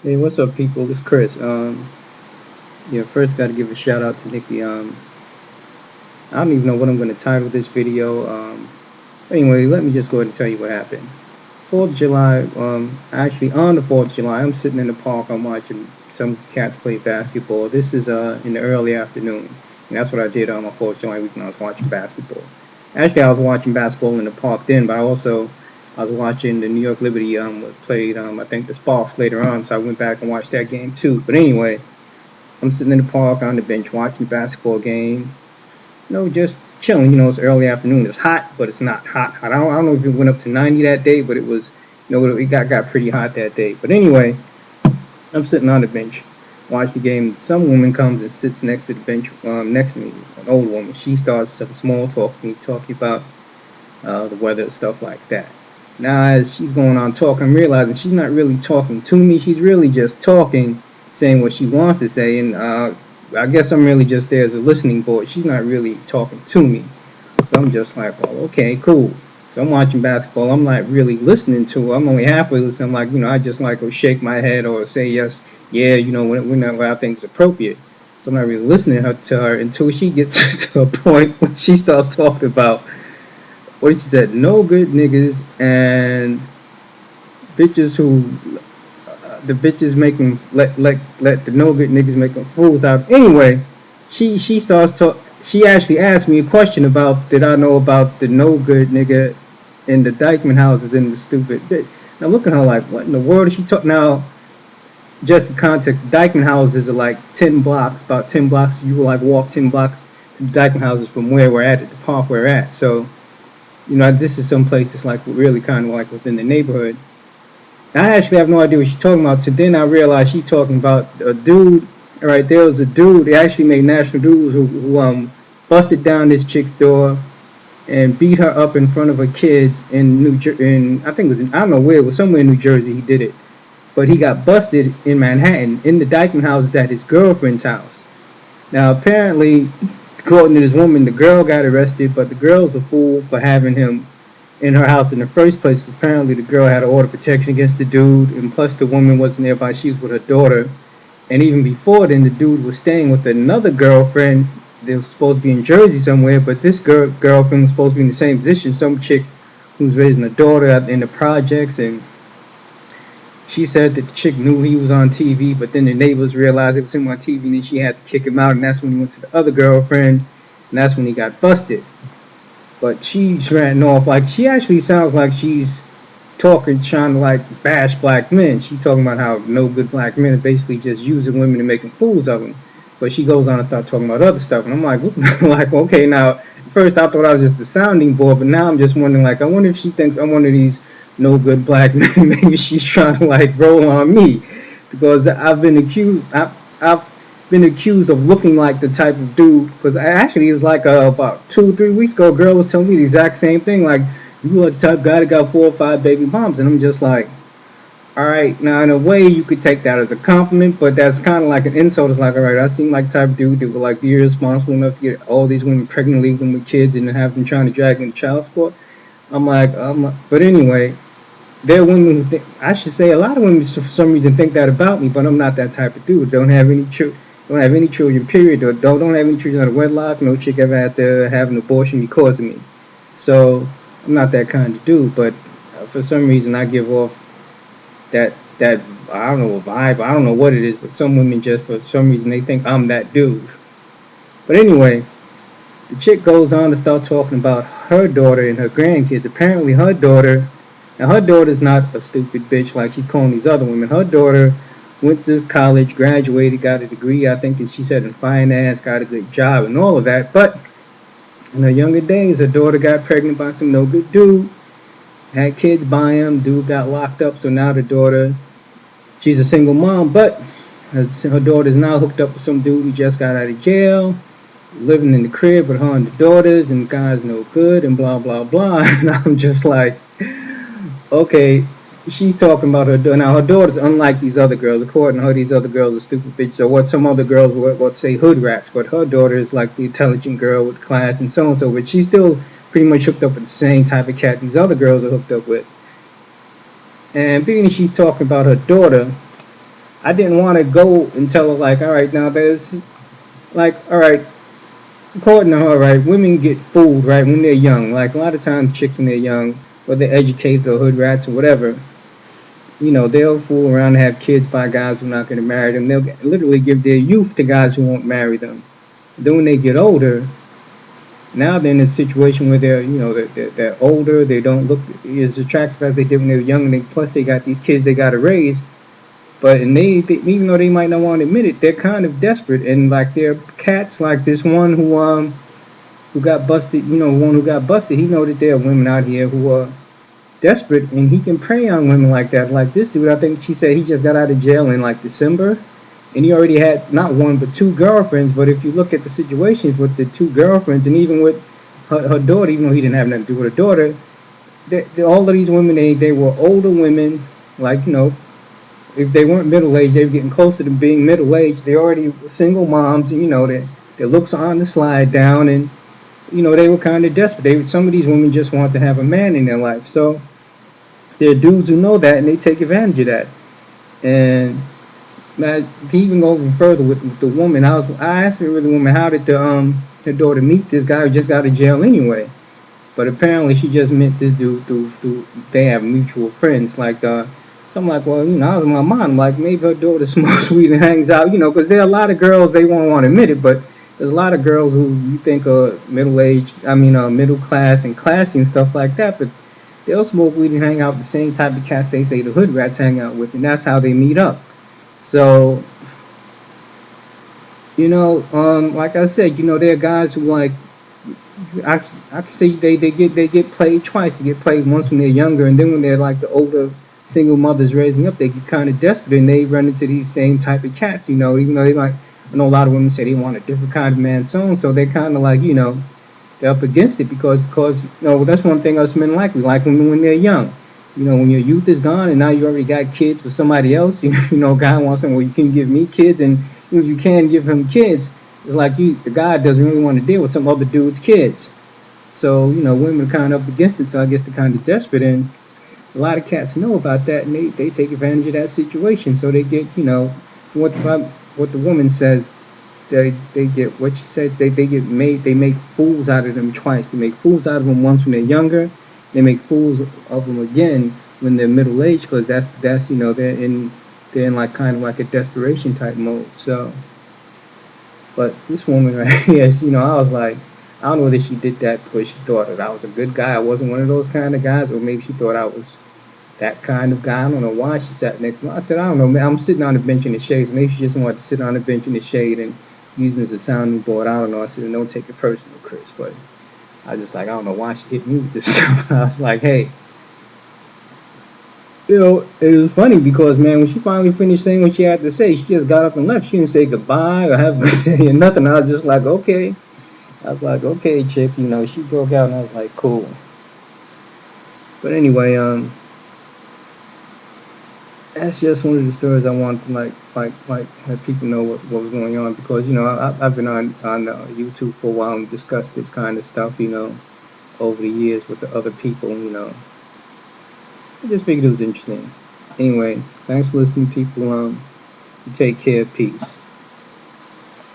Hey, what's up, people? It's Chris. Yeah, first got to give a shout out to Nikki. I don't even know what I'm going to title this video. Anyway, let me just go ahead and tell you what happened. 4th of July, actually on the 4th of July, I'm sitting in the park. I'm watching some cats play basketball. This is in the early afternoon, and that's what I did on my 4th of July weekend. I was watching basketball. Actually, I was watching basketball in the park then, but I was watching the New York Liberty played I think the Sparks later on, so I went back and watched that game too. But anyway, I'm sitting in the park on the bench watching the basketball game. Just chilling. It's early afternoon. It's hot, but it's not hot. I don't know if it went up to 90 that day, but it was, it got pretty hot that day. But anyway, I'm sitting on the bench, watch the game. Some woman comes and sits next to the bench next to me, an old woman. She starts some small talk with me, talking about the weather, stuff like that. Now, as she's going on talking, I'm realizing she's not really talking to me. She's really just talking, saying what she wants to say, and I guess I'm really just there as a listening board. She's not really talking to me, so I'm just like, well, okay, cool. So I'm watching basketball. I'm not really listening to her. I'm only halfway listening. I'm like, I just like will shake my head or say yes, yeah, whenever I think it's appropriate. So I'm not really listening to her until she gets to a point where she starts talking about what she said, no good niggas and bitches who the bitches making let the no good niggas making fools out. Anyway, she starts to she actually asked me a question about did I know about the no good nigga in the Dykeman houses in the stupid bitch. And I'm looking at her like, what in the world is she talking now? Just in context, the Dykeman houses are like 10 blocks, about 10 blocks. You will like walk 10 blocks to the Dykeman houses from where we're at the park we're at. So this is some place that's like really kind of like within the neighborhood. I actually have no idea what she's talking about. So then I realized she's talking about a dude. All right, there was a dude. They actually made national news who busted down this chick's door and beat her up in front of her kids in New Jersey. In I think it was I don't know where it was, somewhere in New Jersey. He did it, but he got busted in Manhattan in the Dykeman houses at his girlfriend's house. Now apparently, according to this woman, the girl got arrested, but the girl's a fool for having him in her house in the first place. Apparently, the girl had an order of protection against the dude, and plus the woman wasn't nearby. She was with her daughter, and even before then, the dude was staying with another girlfriend. They were supposed to be in Jersey somewhere, but this girlfriend was supposed to be in the same position. Some chick who's raising a daughter in the projects, and she said that the chick knew he was on TV, but then the neighbors realized it was him on TV, and then she had to kick him out, and that's when he went to the other girlfriend, and that's when he got busted. But she's ranting off like she actually sounds like she's talking, trying to like bash black men. She's talking about how no good black men are basically just using women and making fools of them. But she goes on and starts talking about other stuff, and I'm like, like, okay, now first I thought I was just the sounding board, but now I'm just wondering, like, I wonder if she thinks I'm one of these no good black men. Maybe she's trying to like roll on me because I've been accused of looking like the type of dude. Because actually, it was like about 2 or 3 weeks ago, a girl was telling me the exact same thing. Like, you look the type of guy that got 4 or 5 baby moms, and I'm just like, all right. Now, in a way, you could take that as a compliment, but that's kind of like an insult. It's like, all right, I seem like the type of dude that would like be irresponsible enough to get all these women pregnant, leave them with kids, and have them trying to drag them to child support. But anyway, there are women who think, I should say, a lot of women for some reason think that about me, but I'm not that type of dude. Don't have any children, period, or don't have any children out of wedlock. No chick ever had to have an abortion because of me. So I'm not that kind of dude. But for some reason, I give off that I don't know, a vibe. I don't know what it is, but some women just for some reason they think I'm that dude. But anyway, the chick goes on to start talking about her daughter and her grandkids. Apparently, her daughter's not a stupid bitch like she's calling these other women. Her daughter went to college, graduated, got a degree, I think she said in finance, got a good job and all of that. But in her younger days, her daughter got pregnant by some no good dude, had kids by him, dude got locked up, so now the daughter, she's a single mom, but her daughter's now hooked up with some dude who just got out of jail, living in the crib with her and the daughters, and the guy's no good, and blah, blah, blah. And I'm just like, okay, she's talking about her daughter. Now, her daughter's unlike these other girls. According to her, these other girls are stupid bitches, or what some other girls would say hood rats. But her daughter is like the intelligent girl with class and so and so. But she's still pretty much hooked up with the same type of cat these other girls are hooked up with. And being she's talking about her daughter, I didn't want to go and tell her like, all right, now there's like, all right, according to her, right, women get fooled, right, when they're young. Like a lot of times, chicks when they're young, whether they're educated or hood rats or whatever, they'll fool around and have kids by guys who are not going to marry them. They'll literally give their youth to guys who won't marry them. Then when they get older, now they're in a situation where they're older, they don't look as attractive as they did when they were young, and plus they got these kids they got to raise. But and they even though they might not want to admit it, they're kind of desperate, and like they're cats like this one who got busted. One who got busted. He know that there are women out here who are desperate, and he can prey on women like that. Like this dude, I think she said he just got out of jail in like December, and he already had not one but two girlfriends. But if you look at the situations with the two girlfriends, and even with her daughter, even though he didn't have nothing to do with her daughter, all of these women they were older women, like if they weren't middle aged, they were getting closer to being middle aged. They already were single moms, and their looks are on the slide down, and they were kind of desperate. Some of these women just want to have a man in their life, so there are dudes who know that and they take advantage of that. And now, to even go even further with the woman, I asked her the woman how did her daughter meet this guy who just got out of jail anyway. But apparently she just met this dude through they have mutual friends. Like so I'm like, well, I was in my mind like maybe her daughter smokes weed and hangs out, because there are a lot of girls they won't want to admit it, but there's a lot of girls who you think are middle aged, middle class and classy and stuff like that, but they'll smoke weed and hang out with the same type of cats they say the hood rats hang out with, and that's how they meet up. So, like I said, there are guys who like I can see they get played twice. They get played once when they're younger, and then when they're like the older single mothers raising up, they get kind of desperate and they run into these same type of cats. Even though they like, I know a lot of women say they want a different kind of man, so they're kind of like they're up against it because that's one thing us men like. We like women when they're young. When your youth is gone and now you already got kids with somebody else. Guy wants something. Well, you can give me kids, and if you can give him kids, it's like the guy doesn't really want to deal with some other dude's kids. So women are kind of up against it. So I guess they're kind of desperate, and a lot of cats know about that, and they take advantage of that situation. So they get what the woman says. They get what she said. They get made. They make fools out of them twice. They make fools out of them once when they're younger. They make fools of them again when they're middle aged, because that's they're in like kind of like a desperation type mode. So, but this woman right here, I was like, I don't know whether she did that because she thought that I was a good guy. I wasn't one of those kind of guys, or maybe she thought I was that kind of guy. I don't know why she sat next to me. I said, I don't know, man. I'm sitting on the bench in the shade. So maybe she just wanted to sit on the bench in the shade and use me as a sounding board. I don't know. I said, don't take it personal, Chris. But I was just like, I don't know why she hit me with this stuff. I was like, hey, it was funny because, man, when she finally finished saying what she had to say, she just got up and left. She didn't say goodbye or have a good day or nothing. I was just like, okay. I was like, okay, chick, she broke out, and I was like, cool. But anyway, that's just one of the stories I wanted to like have people know what was going on, because I've been on YouTube for a while and discussed this kind of stuff, over the years with the other people, I just figured it was interesting. Anyway, thanks for listening, people. You take care. Peace.